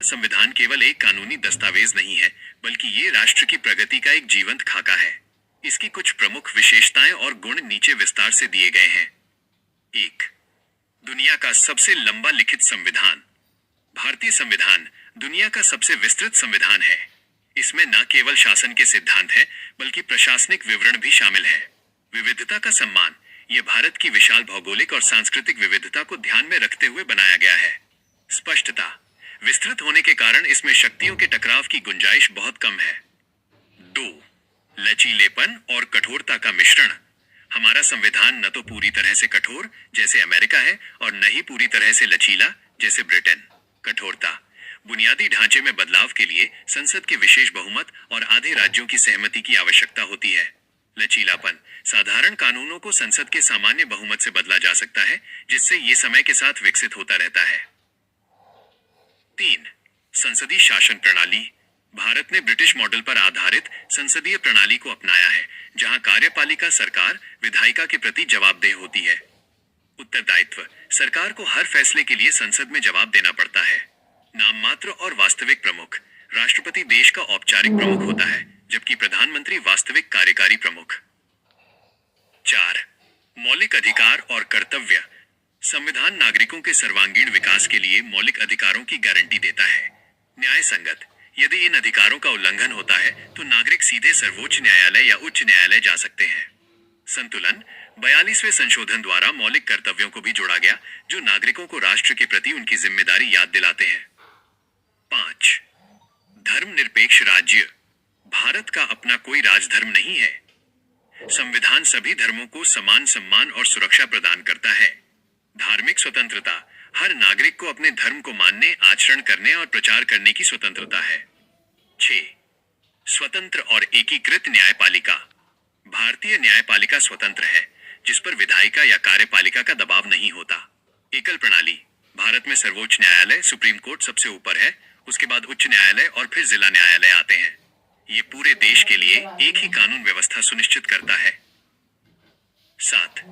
संविधान केवल एक कानूनी दस्तावेज नहीं है, बल्कि ये राष्ट्र की प्रगति का एक जीवंत खाका है। इसकी कुछ प्रमुख विशेषताएं और गुण नीचे विस्तार से दिए गए हैं। 1. दुनिया का सबसे लंबा लिखित संविधान। भारतीय संविधान दुनिया का सबसे विस्तृत संविधान है। इसमें न केवल शासन के सिद्धांत हैं, बल्कि प्रशासनिक विवरण भी शामिल है। विविधता का सम्मान। यह भारत की विशाल भौगोलिक और सांस्कृतिक विविधता को ध्यान में रखते हुए बनाया गया है। स्पष्टता। विस्तृत होने के कारण इसमें शक्तियों के टकराव की गुंजाइश बहुत कम है। 2. लचीलेपन और कठोरता का मिश्रण। हमारा संविधान न तो पूरी तरह से कठोर जैसे अमेरिका है और न ही पूरी तरह से लचीला जैसे ब्रिटेन। कठोरता। बुनियादी ढांचे में बदलाव के लिए संसद के विशेष बहुमत और आधे राज्यों की सहमति की आवश्यकता होती है। लचीलापन। साधारण कानूनों को संसद के सामान्य बहुमत से बदला जा सकता है, जिससे ये समय के साथ विकसित होता रहता है। 3. संसदीय शासन प्रणाली। भारत ने ब्रिटिश मॉडल पर आधारित संसदीय प्रणाली को अपनाया है, जहां कार्यपालिका सरकार विधायिका के प्रति जवाबदेह होती है। उत्तरदायित्व। सरकार को हर फैसले के लिए संसद में जवाब देना पड़ता है। नाम मात्र और वास्तविक प्रमुख। राष्ट्रपति देश का औपचारिक प्रमुख होता है, जबकि प्रधानमंत्री वास्तविक कार्यकारी प्रमुख। 4. मौलिक अधिकार और कर्तव्य। संविधान नागरिकों के सर्वांगीण विकास के लिए मौलिक अधिकारों की गारंटी देता है। न्याय संगत। यदि इन अधिकारों का उल्लंघन होता है तो नागरिक सीधे सर्वोच्च न्यायालय या उच्च न्यायालय जा सकते हैं। संतुलन। 42वें संशोधन द्वारा मौलिक कर्तव्यों को भी जोड़ा गया, जो नागरिकों को राष्ट्र के प्रति उनकी जिम्मेदारी याद दिलाते हैं। 5. धर्मनिरपेक्ष राज्य। भारत का अपना कोई राजधर्म नहीं है। संविधान सभी धर्मों को समान सम्मान और सुरक्षा प्रदान करता है। धार्मिक स्वतंत्रता। हर नागरिक को अपने धर्म को मानने, आचरण करने और प्रचार करने की स्वतंत्रता है। 6. स्वतंत्र और एकीकृत न्यायपालिका। भारतीय न्यायपालिका स्वतंत्र है, जिस पर विधायिका या कार्यपालिका का दबाव नहीं होता। एकल प्रणाली। भारत में सर्वोच्च न्यायालय सुप्रीम कोर्ट सबसे ऊपर है, उसके बाद उच्च न्यायालय और फिर जिला न्यायालय आते हैं। ये पूरे देश के लिए एक ही कानून व्यवस्था सुनिश्चित करता है। 7.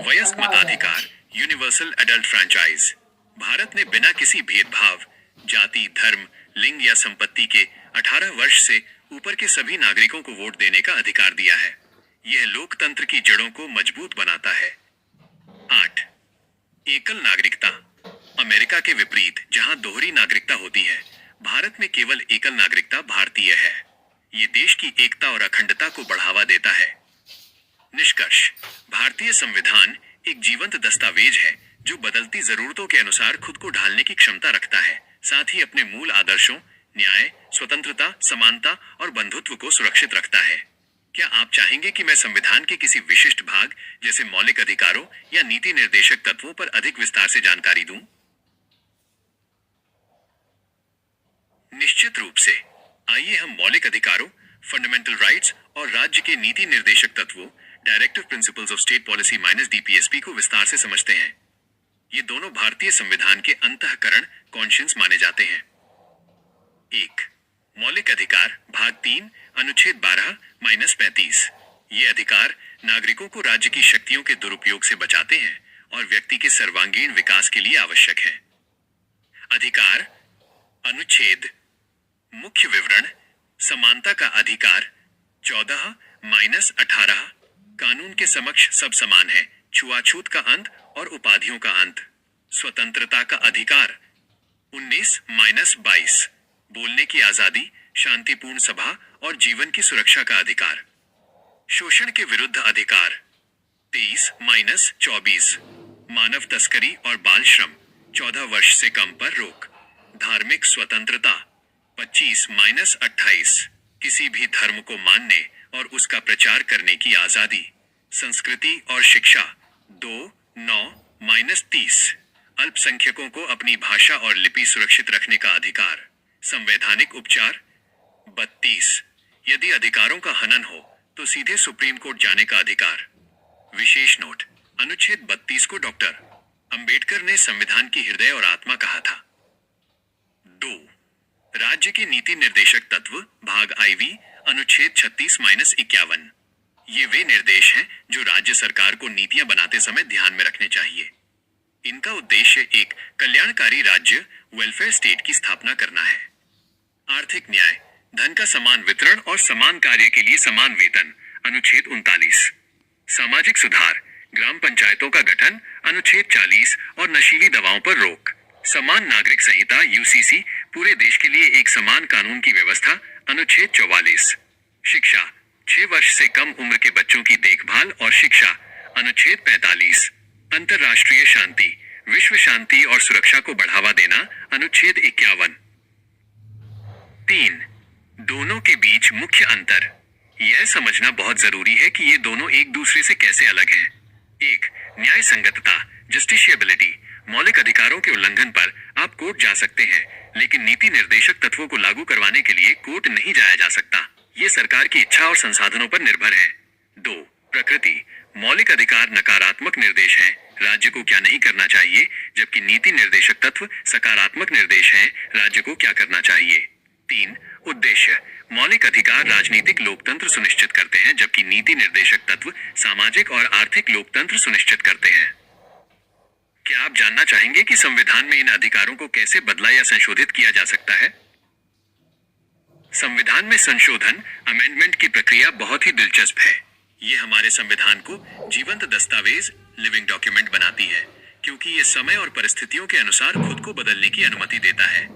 वयस्क मताधिकार यूनिवर्सल एडल्ट फ्रैंचाइज। भारत ने बिना किसी भेदभाव, जाति, धर्म, लिंग या संपत्ति के 18 वर्ष से ऊपर के सभी नागरिकों को वोट देने का अधिकार दिया है। यह लोकतंत्र की जड़ों को मजबूत बनाता है। 8. एकल नागरिकता। अमेरिका के विपरीत, जहां दोहरी नागरिकता होती है, भारत में केवल एकल नागरिकता भारतीय है। ये देश की एकता और अखंडता को बढ़ावा देता है। निष्कर्ष। भारतीय संविधान एक जीवंत दस्तावेज है, जो बदलती जरूरतों के अनुसार खुद को ढालने की क्षमता रखता है, साथ ही अपने मूल आदर्शों न्याय, स्वतंत्रता, समानता और बंधुत्व को सुरक्षित रखता है। क्या आप चाहेंगे कि मैं संविधान के किसी विशिष्ट भाग, जैसे मौलिक अधिकारों या नीति निर्देशक तत्वों पर अधिक विस्तार से जानकारी दूं? निश्चित रूप से। आइए हम मौलिक अधिकारों, फंडामेंटल राइट्स और राज्य के नीति निर्देशक तत्वों, directive principles of state policy (DPSP) को विस्तार से समझते हैं। ये दोनों भारतीय संविधान के अंतःकरण, कॉन्शियस माने जाते हैं। 1. मौलिक अधिकार, भाग 3, अनुच्छेद 12-35। ये अधिकार नागरिकों को राज्य की शक्तियों के दुरुपयोग से बचाते हैं और व्यक्ति के सर्वांगीण विकास के लिए आवश्यक है। अधिकार। अनुच्छेद। मुख्य विवरण। समानता का अधिकार 14-18। कानून के समक्ष सब समान है, छुआछूत का अंत और उपाधियों का अंत। स्वतंत्रता का अधिकार 19-22। बोलने की आजादी, शांतिपूर्ण सभा और जीवन की सुरक्षा का अधिकार। शोषण के विरुद्ध अधिकार 23-24। मानव तस्करी और बाल श्रम, 14 वर्ष से कम पर रोक। धार्मिक स्वतंत्रता 25-28। किसी भी धर्म को मानने और उसका प्रचार करने की आजादी। संस्कृति और शिक्षा 2-9-30। अल्पसंख्यकों को अपनी भाषा और लिपि सुरक्षित रखने का अधिकार। संवैधानिक उपचार 32। यदि अधिकारों का हनन हो तो सीधे सुप्रीम कोर्ट जाने का अधिकार। विशेष नोट। अनुच्छेद 32 को डॉक्टर अंबेडकर ने संविधान की हृदय और आत्मा कहा था। 2. राज्य के नीति निर्देशक तत्व, भाग IV, अनुच्छेद 36-51। ये वे निर्देश हैं जो राज्य सरकार को नीतियां बनाते समय ध्यान में रखने चाहिए। इनका उद्देश्य एक कल्याणकारी राज्य वेलफेयर स्टेट की स्थापना करना है। आर्थिक न्याय, धन का समान वितरण और समान कार्य के लिए समान वेतन, अनुच्छेद 39। सामाजिक सुधार, ग्राम पंचायतों का गठन, अनुच्छेद 40 और नशीली दवाओं पर रोक। समान नागरिक संहिता यूसीसी, पूरे देश के लिए एक समान कानून की व्यवस्था, अनुच्छेद 44। शिक्षा, 6 वर्ष से कम उम्र के बच्चों की देखभाल और शिक्षा, अनुच्छेद 45। अंतर्राष्ट्रीय शांति, विश्व शांति और सुरक्षा को बढ़ावा देना, अनुच्छेद 51। 3. दोनों के बीच मुख्य अंतर। यह समझना बहुत जरूरी है कि ये दोनों एक दूसरे से कैसे अलग हैं। 1. न्याय संगतता, जस्टिशियबिलिटी। मौलिक अधिकारों के उल्लंघन पर आप कोर्ट जा सकते हैं, लेकिन नीति निर्देशक तत्वों को लागू करवाने के लिए कोर्ट नहीं जाया जा सकता। ये सरकार की इच्छा और संसाधनों पर निर्भर है। 2. प्रकृति, मौलिक अधिकार नकारात्मक निर्देश हैं, राज्य को क्या नहीं करना चाहिए, जबकि नीति निर्देशक तत्व सकारात्मक निर्देश हैं, राज्य को क्या करना चाहिए। 3. उद्देश्य, मौलिक अधिकार राजनीतिक लोकतंत्र सुनिश्चित करते हैं, जबकि नीति निर्देशक तत्व सामाजिक और आर्थिक लोकतंत्र सुनिश्चित करते हैं। क्या आप जानना चाहेंगे कि संविधान में इन अधिकारों को कैसे बदला या संशोधित किया जा सकता है? संविधान में संशोधन, अमेंडमेंट की प्रक्रिया बहुत ही दिलचस्प है। ये हमारे संविधान को जीवंत दस्तावेज, लिविंग डॉक्यूमेंट बनाती है, क्योंकि ये समय और परिस्थितियों के अनुसार खुद को बदलने की अनुमति देता है।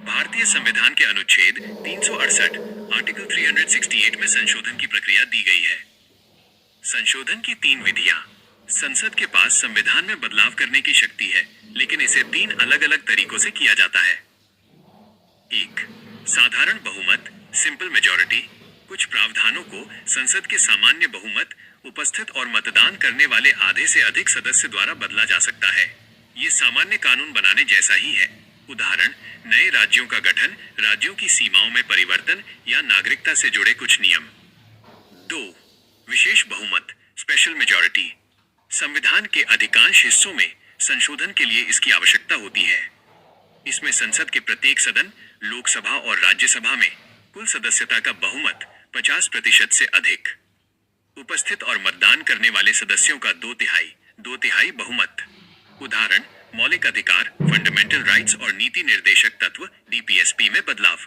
भारतीय संविधान के अनुच्छेद 368, आर्टिकल 368 में संशोधन की प्रक्रिया दी गई है। संशोधन की 3 विधियां। संसद के पास संविधान में बदलाव करने की शक्ति है, लेकिन इसे 3 अलग अलग तरीकों से किया जाता है। 1. साधारण बहुमत, सिंपल मेजॉरिटी। कुछ प्रावधानों को संसद के सामान्य बहुमत, उपस्थित और मतदान करने वाले आधे से अधिक सदस्य द्वारा बदला जा सकता है। ये सामान्य कानून बनाने जैसा ही है। उदाहरण, नए राज्यों का गठन, राज्यों की सीमाओं में परिवर्तन या नागरिकता से जुड़े कुछ नियम। 2. विशेष बहुमत, स्पेशल मेजॉरिटी। संविधान के अधिकांश हिस्सों में संशोधन के लिए इसकी आवश्यकता होती है। इसमें संसद के प्रत्येक सदन, लोकसभा और राज्यसभा में कुल सदस्यता का बहुमत 50% से अधिक, उपस्थित और मतदान करने वाले सदस्यों का 2 तिहाई बहुमत। उदाहरण, मौलिक अधिकार, फंडामेंटल राइट्स और नीति निर्देशक तत्व डीपीएसपी में बदलाव।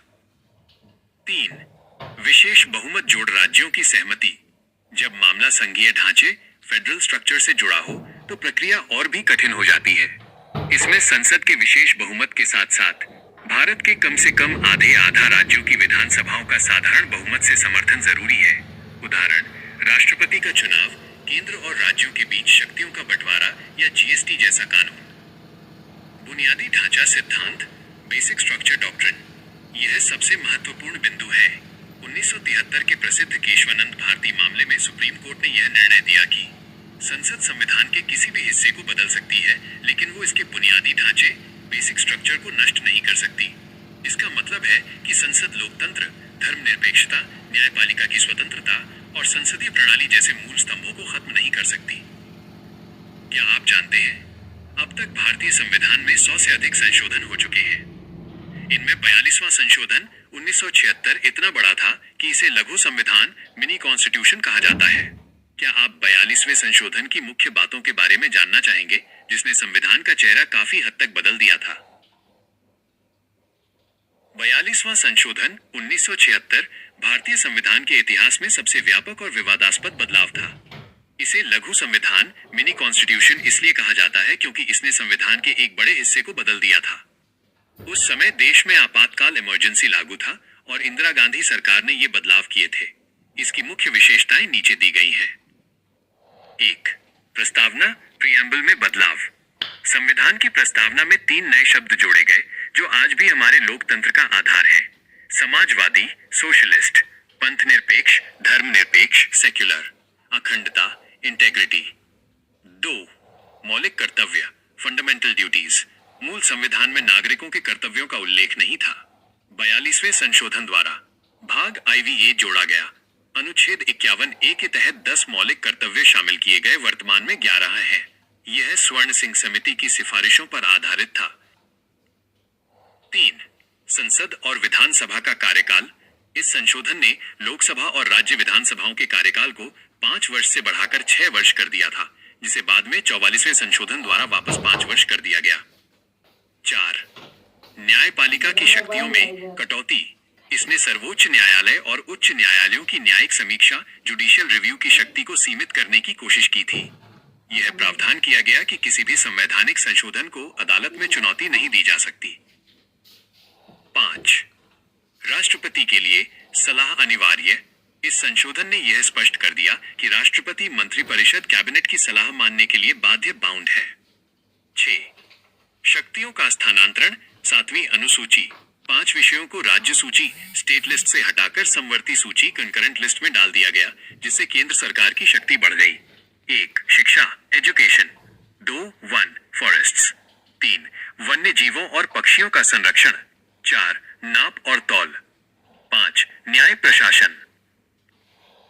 3. विशेष बहुमत जोड़ राज्यों की सहमति। जब मामला संघीय ढांचे, फेडरल स्ट्रक्चर से जुड़ा हो, तो प्रक्रिया और भी कठिन हो जाती है। इसमें संसद के विशेष बहुमत के साथ साथ भारत के कम से कम आधा राज्यों की विधानसभाओं का साधारण बहुमत से समर्थन जरूरी है। उदाहरण, राष्ट्रपति का चुनाव, केंद्र और राज्यों के बीच शक्तियों का बंटवारा या जीएसटी जैसा कानून। बुनियादी ढांचा सिद्धांत, बेसिक स्ट्रक्चर डॉक्ट्रिन। यह सबसे महत्वपूर्ण बिंदु है। 1973 के प्रसिद्ध केशवानंद भारती मामले में सुप्रीम कोर्ट ने यह निर्णय दिया कि संसद संविधान के किसी भी हिस्से को बदल सकती है, लेकिन वो इसके बुनियादी ढांचे, बेसिक स्ट्रक्चर को नष्ट नहीं कर सकती। इसका मतलब है कि संसद लोकतंत्र, धर्मनिरपेक्षता, न्यायपालिका की स्वतंत्रता और संसदीय प्रणाली जैसे मूल स्तंभों को खत्म नहीं कर सकती। क्या आप जानते हैं, अब तक भारतीय संविधान में 100 से अधिक संशोधन हो चुके हैं। इनमें 42वां संशोधन 1976 इतना बड़ा था कि इसे लघु संविधान, मिनी कॉन्स्टिट्यूशन कहा जाता है। क्या आप 42वें संशोधन की मुख्य बातों के बारे में जानना चाहेंगे, जिसने संविधान का चेहरा काफी हद तक बदल दिया था? 42वां संशोधन 1976 भारतीय संविधान के इतिहास में सबसे व्यापक और विवादास्पद बदलाव था। इसे लघु संविधान, मिनी कॉन्स्टिट्यूशन इसलिए कहा जाता है क्योंकि इसने संविधान के एक बड़े हिस्से को बदल दिया था। उस समय देश में आपातकाल इमरजेंसी लागू था और इंदिरा गांधी सरकार ने ये बदलाव किए थे। इसकी मुख्य विशेषताएं नीचे दी गई हैं। 1. प्रस्तावना, प्रीएम्बल में बदलाव। संविधान की प्रस्तावना में 3 नए शब्द जोड़े गए, जो आज भी हमारे लोकतंत्र का आधार है। समाजवादी, सोशलिस्ट। पंथनिरपेक्ष, धर्मनिरपेक्ष, सेक्युलर। अखंडता, इंटेग्रिटी। 2. मौलिक कर्तव्य, फंडामेंटल ड्यूटीज। मूल संविधान में नागरिकों के कर्तव्यों का उल्लेख नहीं था। 42वें संशोधन द्वारा भाग आईवीए जोड़ा गया। अनुच्छेद 51A के तहत 10 मौलिक कर्तव्य शामिल किए गए, वर्तमान में 11 हैं। यह स्वर्ण सिंह समिति की सिफारिशों पर आधारित था। 3. संसद और विधानसभा का कार्यकाल। इस संशोधन ने लोकसभा और राज्य विधानसभाओं के कार्यकाल को 5 वर्ष से बढ़ाकर 6 वर्ष कर दिया था, जिसे बाद में 44वें संशोधन द्वारा वापस 5 वर्ष कर दिया गया। 4. न्यायपालिका की शक्तियों में कटौती। इसने सर्वोच्च न्यायालय और उच्च न्यायालयों की न्यायिक समीक्षा जुडिशियल रिव्यू की शक्ति को सीमित करने की कोशिश की थी। यह प्रावधान किया गया कि किसी भी संवैधानिक संशोधन को अदालत में चुनौती नहीं दी जा सकती। 5. राष्ट्रपति के लिए सलाह अनिवार्य। इस संशोधन ने यह स्पष्ट कर दिया कि राष्ट्रपति मंत्रिपरिषद कैबिनेट की सलाह मानने के लिए बाध्य बाउंड है। 6. शक्तियों का स्थानांतरण। 7वीं अनुसूची 5 विषयों को राज्य सूची स्टेट लिस्ट से हटाकर समवर्ती सूची कंकरेंट लिस्ट में डाल दिया गया, जिससे केंद्र सरकार की शक्ति बढ़ गई। 1. शिक्षा एजुकेशन। 2. One forests. 3. वन्य जीवों और पक्षियों का संरक्षण। 4. नाप और तौल। 5. न्याय प्रशासन।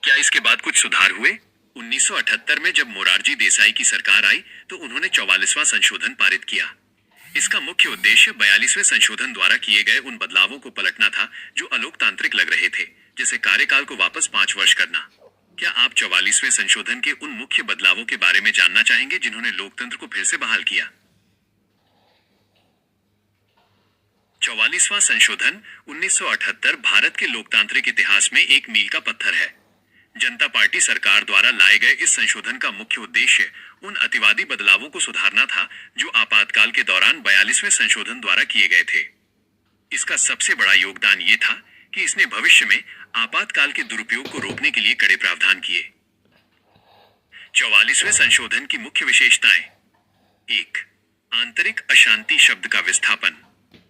क्या इसके बाद कुछ सुधार हुए? 1978 में जब मोरारजी देसाई की सरकार आई तो उन्होंने 44वां संशोधन पारित किया। इसका मुख्य उद्देश्य 42वें संशोधन द्वारा किए गए उन बदलावों को पलटना था जो अलोकतांत्रिक लग रहे थे, जैसे कार्यकाल को वापस 5 वर्ष करना। क्या आप 44वें संशोधन के उन मुख्य बदलावों के बारे में जानना चाहेंगे जिन्होंने लोकतंत्र को फिर से बहाल किया? 44वां संशोधन 1978 भारत के लोकतांत्रिक इतिहास में एक मील का पत्थर है। जनता पार्टी सरकार द्वारा लाए गए इस संशोधन का मुख्य उद्देश्य उन अतिवादी बदलावों को सुधारना था जो आपातकाल के दौरान 42वें संशोधन द्वारा किए गए थे। इसका सबसे बड़ा योगदान ये था कि इसने भविष्य में आपातकाल के दुरुपयोग को रोकने के लिए कड़े प्रावधान किए। 44वें संशोधन की मुख्य विशेषताएं। 1. आंतरिक अशांति शब्द का विस्थापन।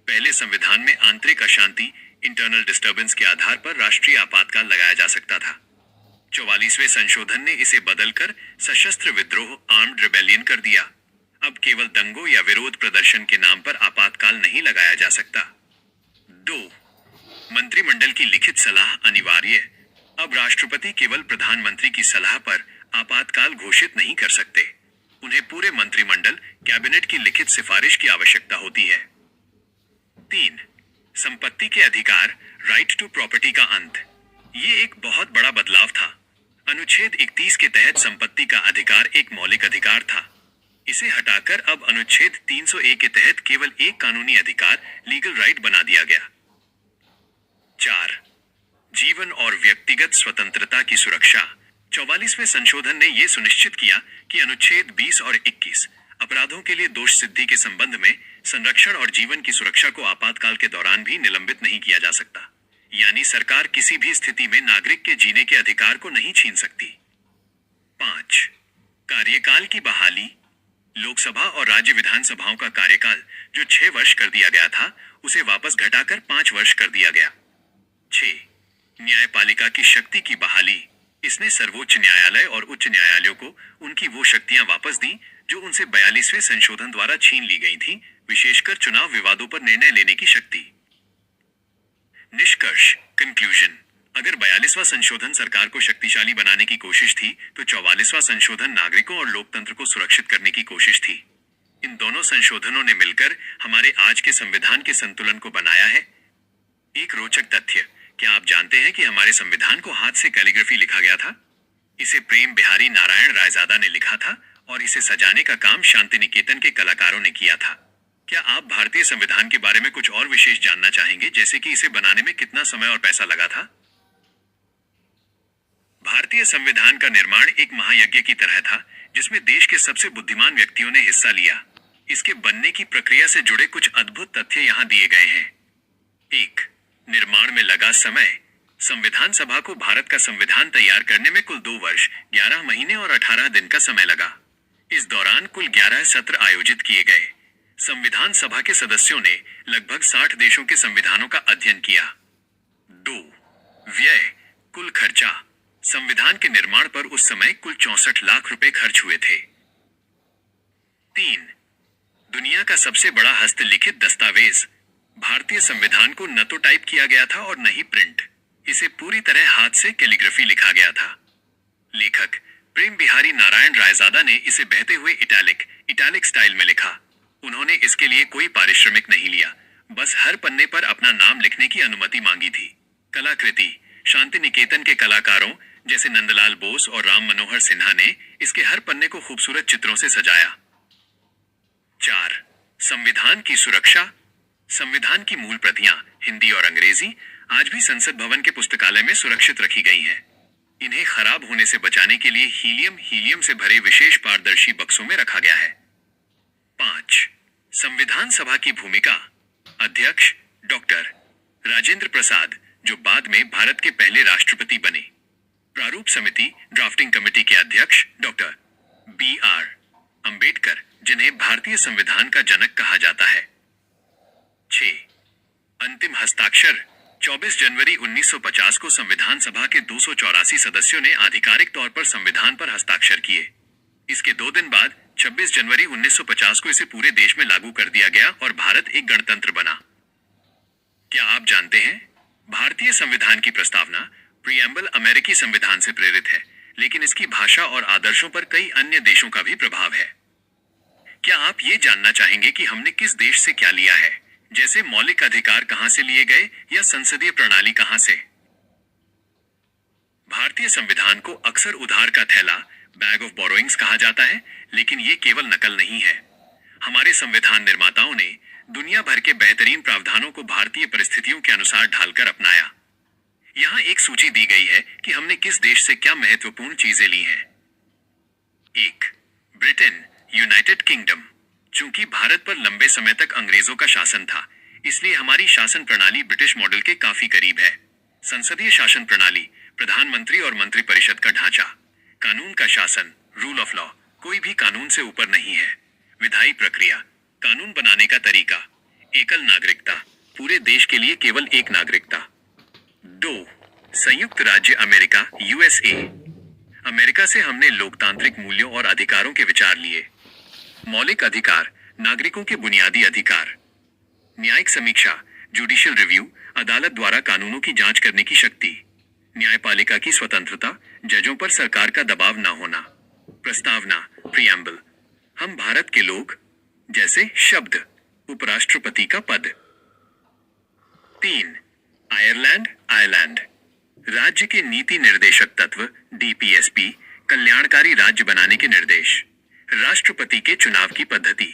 पहले संविधान में आंतरिक अशांति इंटरनल डिस्टर्बेंस के आधार पर राष्ट्रीय आपातकाल लगाया जा सकता था। 44वें संशोधन ने इसे बदलकर सशस्त्र विद्रोह आर्म्ड रिबेलियन कर दिया। अब केवल दंगों या विरोध प्रदर्शन के नाम पर आपातकाल नहीं लगाया जा सकता। 2. मंत्रिमंडल की लिखित सलाह अनिवार्य। अब राष्ट्रपति केवल प्रधानमंत्री की सलाह पर आपातकाल घोषित नहीं कर सकते। उन्हें पूरे मंत्रिमंडल कैबिनेट की लिखित सिफारिश की आवश्यकता होती है। 3. संपत्ति के अधिकार राइट टू प्रॉपर्टी का अंत। ये एक बहुत बड़ा बदलाव था। अनुच्छेद 31 के तहत संपत्ति का अधिकार एक मौलिक अधिकार था। इसे हटाकर अब अनुच्छेद 301 के तहत केवल एक कानूनी अधिकार लीगल राइट बना दिया गया। 4. जीवन और व्यक्तिगत स्वतंत्रता की सुरक्षा। 44वें संशोधन ने यह सुनिश्चित किया कि अनुच्छेद 20 और 21 अपराधों के लिए दोष सिद्धि के संबंध में संरक्षण और जीवन की सुरक्षा को आपातकाल के दौरान भी निलंबित नहीं किया जा सकता। यानी सरकार किसी भी स्थिति में नागरिक के जीने के अधिकार को नहीं छीन सकती। 5. कार्यकाल की बहाली। लोकसभा और राज्य विधानसभाओं का कार्यकाल जो 6 वर्ष कर दिया गया था उसे वापस घटाकर 5 वर्ष कर दिया गया। 6. न्यायपालिका की शक्ति की बहाली। इसने सर्वोच्च न्यायालय और उच्च न्यायालयों को उनकी वो शक्तियां वापस दी जो उनसे 42वें संशोधन द्वारा छीन ली गई थी, विशेषकर चुनाव विवादों पर निर्णय लेने की शक्ति। निष्कर्ष कंक्लूजन। अगर 42वां संशोधन सरकार को शक्तिशाली बनाने की कोशिश थी तो 44वां संशोधन नागरिकों और लोकतंत्र को सुरक्षित करने की कोशिश थी। इन दोनों संशोधनों ने मिलकर हमारे आज के संविधान के संतुलन को बनाया है। एक रोचक तथ्य, क्या आप जानते हैं कि हमारे संविधान को हाथ से कैलीग्राफी लिखा गया था? इसे प्रेम बिहारी नारायण रायजादा ने लिखा था और इसे सजाने का काम शांति निकेतन के कलाकारों ने किया था। क्या आप भारतीय संविधान के बारे में कुछ और विशेष जानना चाहेंगे, जैसे कि इसे बनाने में कितना समय और पैसा लगा था? भारतीय संविधान का निर्माण एक महायज्ञ की तरह था जिसमें देश के सबसे बुद्धिमान व्यक्तियों ने हिस्सा लिया। इसके बनने की प्रक्रिया से जुड़े कुछ अद्भुत तथ्य यहाँ दिए गए हैं। 1. निर्माण में लगा समय। संविधान सभा को भारत का संविधान तैयार करने में कुल 2 वर्ष 11 महीने और 18 दिन का समय लगा। इस दौरान कुल 11 सत्र आयोजित किए गए। संविधान सभा के सदस्यों ने लगभग 60 देशों के संविधानों का अध्ययन किया। 2. व्यय कुल खर्चा। संविधान के निर्माण पर उस समय कुल 64 लाख रुपए खर्च हुए थे। 3. दुनिया का सबसे बड़ा हस्तलिखित दस्तावेज। भारतीय संविधान को न तो टाइप किया गया था और न ही प्रिंट। इसे पूरी तरह हाथ से कैलीग्राफी लिखा गया था। लेखक प्रेम बिहारी नारायण रायजादा ने इसे बहते हुए इटैलिक स्टाइल में लिखा। उन्होंने इसके लिए कोई पारिश्रमिक नहीं लिया, बस हर पन्ने पर अपना नाम लिखने की अनुमति मांगी थी। कलाकृति शांति निकेतन के कलाकारों जैसे नंदलाल बोस और राम मनोहर सिन्हा ने इसके हर पन्ने को खूबसूरत चित्रों से सजाया। 4. संविधान की सुरक्षा। संविधान की मूल प्रतियां हिंदी और अंग्रेजी आज भी संसद भवन के पुस्तकालय में सुरक्षित रखी गई हैं। इन्हें खराब होने से बचाने के लिए हीलियम से भरे विशेष पारदर्शी बक्सों में रखा गया है। 5. संविधान सभा की भूमिका। अध्यक्ष डॉक्टर राजेंद्र प्रसाद, जो बाद में भारत के पहले राष्ट्रपति बने। प्रारूप समिति ड्राफ्टिंग कमेटी के अध्यक्ष डॉक्टर B.R. अंबेडकर, जिन्हें भारतीय संविधान का जनक कहा जाता है। 6. अंतिम हस्ताक्षर। 24 जनवरी 1950 को संविधान सभा के 284 सदस्यों ने आधिकारिक तौर पर संविधान पर हस्ताक्षर किए। इसके 2 दिन बाद 26 जनवरी 1950 को इसे पूरे देश में लागू कर दिया गया और भारत एक गणतंत्र बना। क्या आप जानते हैं, भारतीय संविधान की प्रस्तावना प्रीएम्बल अमेरिकी संविधान से प्रेरित है, लेकिन इसकी भाषा और आदर्शों पर कई अन्य देशों का भी प्रभाव है। क्या आप ये जानना चाहेंगे कि हमने किस देश से क्या लिया है, जैसे मौलिक अधिकार कहां से लिए गए या संसदीय प्रणाली कहां से? भारतीय संविधान को अक्सर उधार का थैला, बैग ऑफ बोरोइंग्स कहा जाता है, लेकिन ये केवल नकल नहीं है। हमारे संविधान निर्माताओं ने दुनिया भर के बेहतरीन प्रावधानों को भारतीय परिस्थितियों के अनुसार ढालकर अपनाया। यहाँ एक सूची दी गई है कि हमने किस देश से क्या महत्वपूर्ण चीजें ली हैं। 1. Britain, United kingdom. चूंकि भारत पर लंबे समय तक अंग्रेजों का शासन था, इसलिए हमारी शासन प्रणाली ब्रिटिश मॉडल के काफी करीब है। संसदीय शासन प्रणाली, प्रधानमंत्री और मंत्रिपरिषद का ढांचा, कानून का शासन, रूल ऑफ लॉ, कोई भी कानून से ऊपर नहीं है। विधायी प्रक्रिया, कानून बनाने का तरीका, एकल नागरिकता, पूरे देश के लिए केवल एक नागरिकता। 2. संयुक्त राज्य अमेरिका, USA। अमेरिका से हमने लोकतांत्रिक मूल्यों और अधिकारों के विचार लिए। मौलिक अधिकार, नागरिकों के बुनियादी अधिकार। न्यायिक समीक्षा, जुडिशियल रिव्यू, अदालत द्वारा कानूनों की जांच करने की शक्ति। न्यायपालिका की स्वतंत्रता, जजों पर सरकार का दबाव न होना। प्रस्तावना, प्रीएम्बल, हम भारत के लोग, जैसे शब्द, उपराष्ट्रपति का पद। 3. आयरलैंड, राज्य के नीति निर्देशक तत्व, DPSP, कल्याणकारी राज्य बनाने के निर्देश। राष्ट्रपति के चुनाव की पद्धति,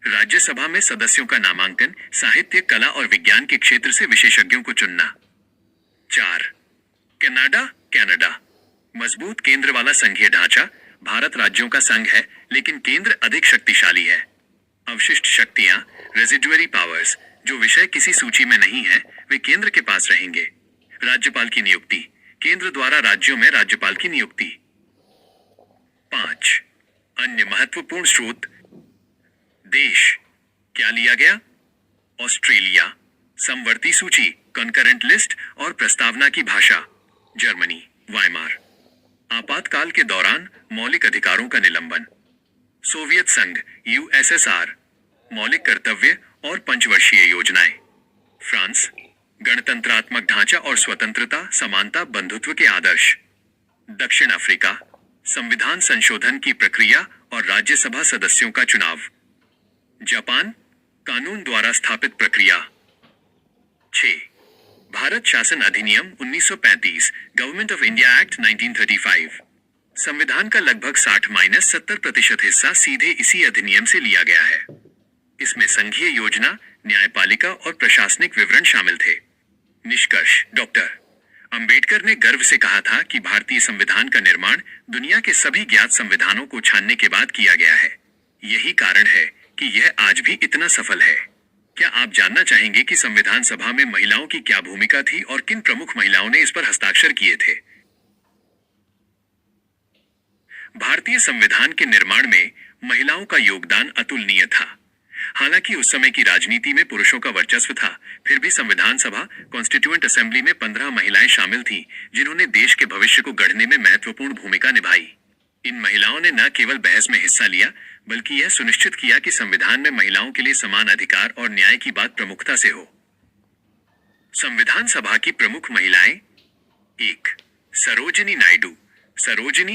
राज्यसभा में सदस्यों का नामांकन, साहित्य, कला और विज्ञान के क्षेत्र से विशेषज्ञों को चुनना। 4. कनाडा, मजबूत केंद्र वाला संघीय ढांचा। भारत राज्यों का संघ है, लेकिन केंद्र अधिक शक्तिशाली है। अवशिष्ट शक्तियां, रेजिडुअरी पावर्स, जो विषय किसी सूची में नहीं है, वे केंद्र के पास रहेंगे। राज्यपाल की नियुक्ति, केंद्र द्वारा राज्यों में राज्यपाल की नियुक्ति। 5. अन्य महत्वपूर्ण स्रोत। देश, क्या लिया गया? ऑस्ट्रेलिया, समवर्ती सूची, कंकरेंट लिस्ट और प्रस्तावना की भाषा, जर्मनी, वाइमार। आपातकाल के दौरान मौलिक अधिकारों का निलंबन। सोवियत संघ, USSR, मौलिक कर्तव्य और पंचवर्षीय योजनाएं। फ्रांस, गणतंत्रात्मक ढांचा और स्वतंत्रता, समानता, बंधुत्व के आदर्श। दक्षिण अफ्रीका, संविधान संशोधन की प्रक्रिया और राज्यसभा सदस्यों का चुनाव। जापान, कानून द्वारा स्थापित प्रक्रिया। 6. भारत शासन अधिनियम 1935, गवर्नमेंट ऑफ इंडिया एक्ट 1935। संविधान का लगभग 60-70% हिस्सा सीधे इसी अधिनियम से लिया गया है। इसमें संघीय योजना, न्यायपालिका और प्रशासनिक विवरण शामिल थे। निष्कर्ष, डॉक्टर अंबेडकर ने गर्व से कहा था कि भारतीय संविधान का निर्माण दुनिया के सभी ज्ञात संविधानों को छानने के बाद किया गया है। यही कारण है कि यह आज भी इतना सफल है। क्या आप जानना चाहेंगे कि संविधान सभा में महिलाओं की क्या भूमिका थी और किन प्रमुख महिलाओं ने इस पर हस्ताक्षर किए थे? भारतीय संविधान के निर्माण में महिलाओं का योगदान अतुलनीय था। हालांकि उस समय की राजनीति में पुरुषों का वर्चस्व था, फिर भी संविधान सभा, कॉन्स्टिट्यूएंट असेंबली में 15 महिलाएं शामिल थीं, जिन्होंने देश के भविष्य को गढ़ने में महत्वपूर्ण भूमिका निभाई। इन महिलाओं ने न केवल बहस में हिस्सा लिया, बल्कि यह सुनिश्चित किया कि संविधान में महिलाओं के लिए समान अधिकार और न्याय की बात प्रमुखता से हो। संविधान सभा की प्रमुख महिलाएं। 1. सरोजिनी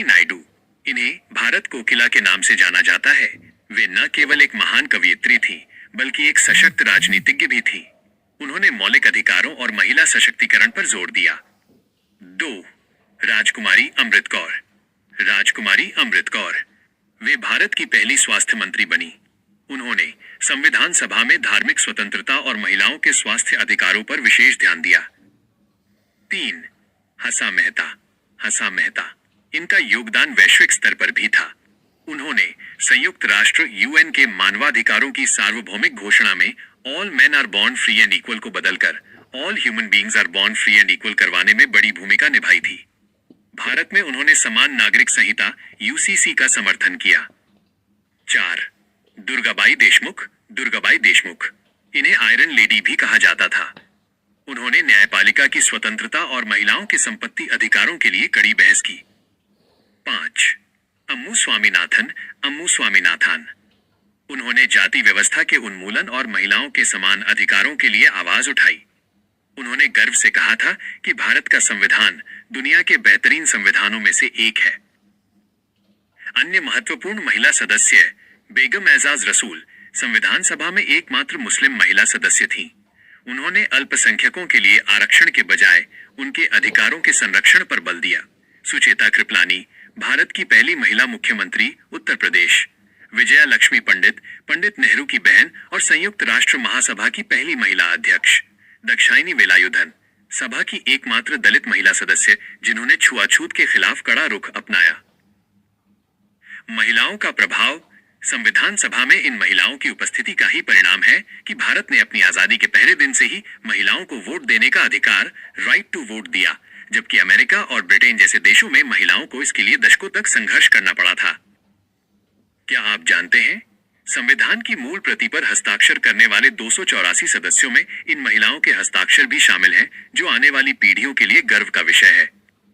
नायडू, इन्हें भारत कोकिला के नाम से जाना जाता है। वे न केवल एक महान कवयित्री थीं, बल्कि एक सशक्त राजनीतिज्ञ भी थीं। उन्होंने मौलिक अधिकारों और महिला सशक्तिकरण पर जोर दिया। 2. राजकुमारी अमृत कौर। राजकुमारी अमृत कौर, वे भारत की पहली स्वास्थ्य मंत्री बनी। उन्होंने संविधान सभा में धार्मिक स्वतंत्रता और महिलाओं के स्वास्थ्य अधिकारों पर विशेष ध्यान दिया। 3. हसा मेहता। हसा मेहता, इनका योगदान वैश्विक स्तर पर भी था। उन्होंने संयुक्त राष्ट्र यूएन के मानवाधिकारों की सार्वभौमिक घोषणा में all men are born free and equal को बदलकर all human beings are born free and equal करवाने में बड़ी भूमिका निभाई थी। भारत में उन्होंने समान नागरिक संहिता यूसीसी का समर्थन किया। 4. दुर्गाबाई देशमुख। दुर्गाबाई देशमुख, इन्हें आयरन लेडी भी कहा जाता था। उन्होंने न्यायपालिका की स्वतंत्रता और महिलाओं के संपत्ति अधिकारों के लिए कड़ी बहस की। 5. अम्मू स्वामीनाथन। अम्मू स्वामीनाथन, उन्होंने जाति व्यवस्था के उन्मूलन और महिलाओं के समान अधिकारों के लिए आवाज उठाई। उन्होंने गर्व से कहा था कि भारत का संविधान दुनिया के बेहतरीन संविधानों में से एक है। अन्य महत्वपूर्ण महिला सदस्य बेगम एजाज रसूल संविधान सभा में एकमात्र मुस्लिम महिला सदस्य थीं। उन्होंने अल्पसंख्यकों के लिए आरक्षण के बजाय उनके अधिकारों के संरक्षण पर बल दिया। सुचेता कृपलानी, भारत की पहली महिला मुख्यमंत्री, उत्तर प्रदेश। विजया लक्ष्मी पंडित, पंडित नेहरू की बहन और संयुक्त राष्ट्र महासभा की पहली महिला अध्यक्ष। दक्षाइनी वेलायुधन, सभा की एकमात्र दलित महिला सदस्य जिन्होंने छुआछूत के खिलाफ कड़ा रुख अपनाया। महिलाओं का प्रभाव। संविधान सभा में इन महिलाओं की उपस्थिति का ही परिणाम है कि भारत ने अपनी आजादी के पहले दिन से ही महिलाओं को वोट देने का अधिकार, राइट टू वोट, दिया, जबकि अमेरिका और ब्रिटेन जैसे देशों में महिलाओं को इसके लिए दशकों तक संघर्ष करना पड़ा था। क्या आप जानते हैं, संविधान की मूल प्रति पर हस्ताक्षर करने वाले 284 सदस्यों में इन महिलाओं के हस्ताक्षर भी शामिल हैं, जो आने वाली पीढ़ियों के लिए गर्व का विषय है।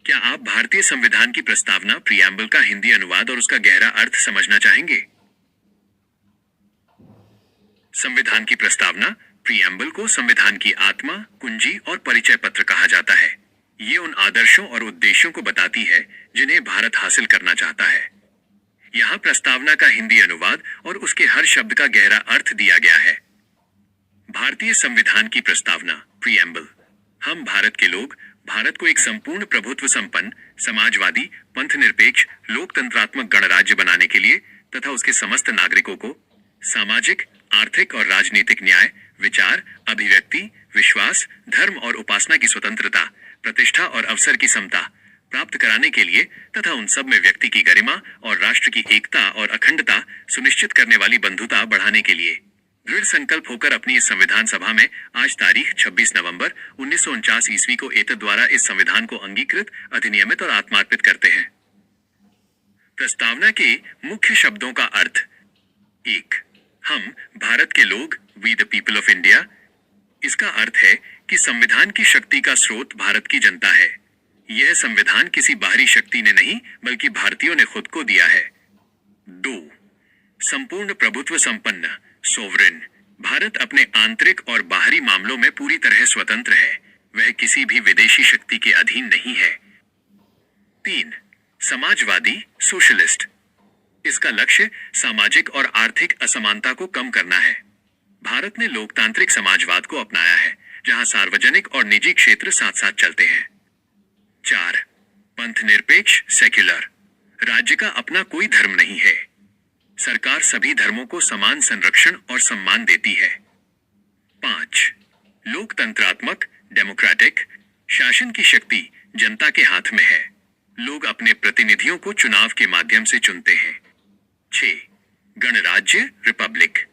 क्या आप भारतीय संविधान की प्रस्तावना प्रियम्बल का हिंदी अनुवाद और उसका गहरा अर्थ समझना चाहेंगे? संविधान की प्रस्तावना प्रियम्बल को संविधान की आत्मा, कुंजी और परिचय पत्र कहा जाता है। ये उन आदर्शों और उद्देश्यों को बताती है जिन्हें भारत हासिल करना चाहता है। यहाँ प्रस्तावना का हिंदी अनुवाद और उसके हर शब्द का गहरा अर्थ दिया गया है। भारतीय संविधान की प्रस्तावना प्रियम्बल। हम भारत के लोग भारत को एक संपूर्ण प्रभुत्व संपन्न, समाजवादी, पंथनिरपेक्ष, लोकतंत्रात्मक गणराज्य बनाने के लिए तथा उसके समस्त नागरिकों को सामाजिक, आर्थिक और राजनीतिक न्याय, विचार, अभिव्यक्ति, विश्वास, धर्म और उपासना की स्वतंत्रता, प्रतिष्ठा और अवसर की समता प्राप्त कराने के लिए तथा उन सब में व्यक्ति की गरिमा और राष्ट्र की एकता और अखंडता सुनिश्चित करने वाली बंधुता बढ़ाने के लिए दृढ़ संकल्प होकर अपनी इस संविधान सभा में आज तारीख 26 नवंबर 1949 ईस्वी को एतद द्वारा इस संविधान को अंगीकृत, अधिनियमित और आत्मार्पित करते हैं। प्रस्तावना के मुख्य शब्दों का अर्थ। 1. हम भारत के लोग, we the people of India. इसका अर्थ है कि संविधान की शक्ति का स्रोत भारत की जनता है। यह संविधान किसी बाहरी शक्ति ने नहीं बल्कि भारतीयों ने खुद को दिया है। 2. संपूर्ण प्रभुत्व संपन्न, सोवरेन। भारत अपने आंतरिक और बाहरी मामलों में पूरी तरह स्वतंत्र है। वह किसी भी विदेशी शक्ति के अधीन नहीं है। 3. समाजवादी, सोशलिस्ट। इसका लक्ष्य सामाजिक और आर्थिक असमानता को कम करना है। भारत ने लोकतांत्रिक समाजवाद को अपनाया है, जहां सार्वजनिक और निजी क्षेत्र साथ साथ चलते हैं। 4. पंथनिरपेक्ष, सेक्युलर। राज्य का अपना कोई धर्म नहीं है। सरकार सभी धर्मों को समान संरक्षण और सम्मान देती है। 5. लोकतंत्रात्मक, डेमोक्रेटिक। शासन की शक्ति जनता के हाथ में है। लोग अपने प्रतिनिधियों को चुनाव के माध्यम से चुनते हैं। 6. गणराज्य, रिपब्लिक।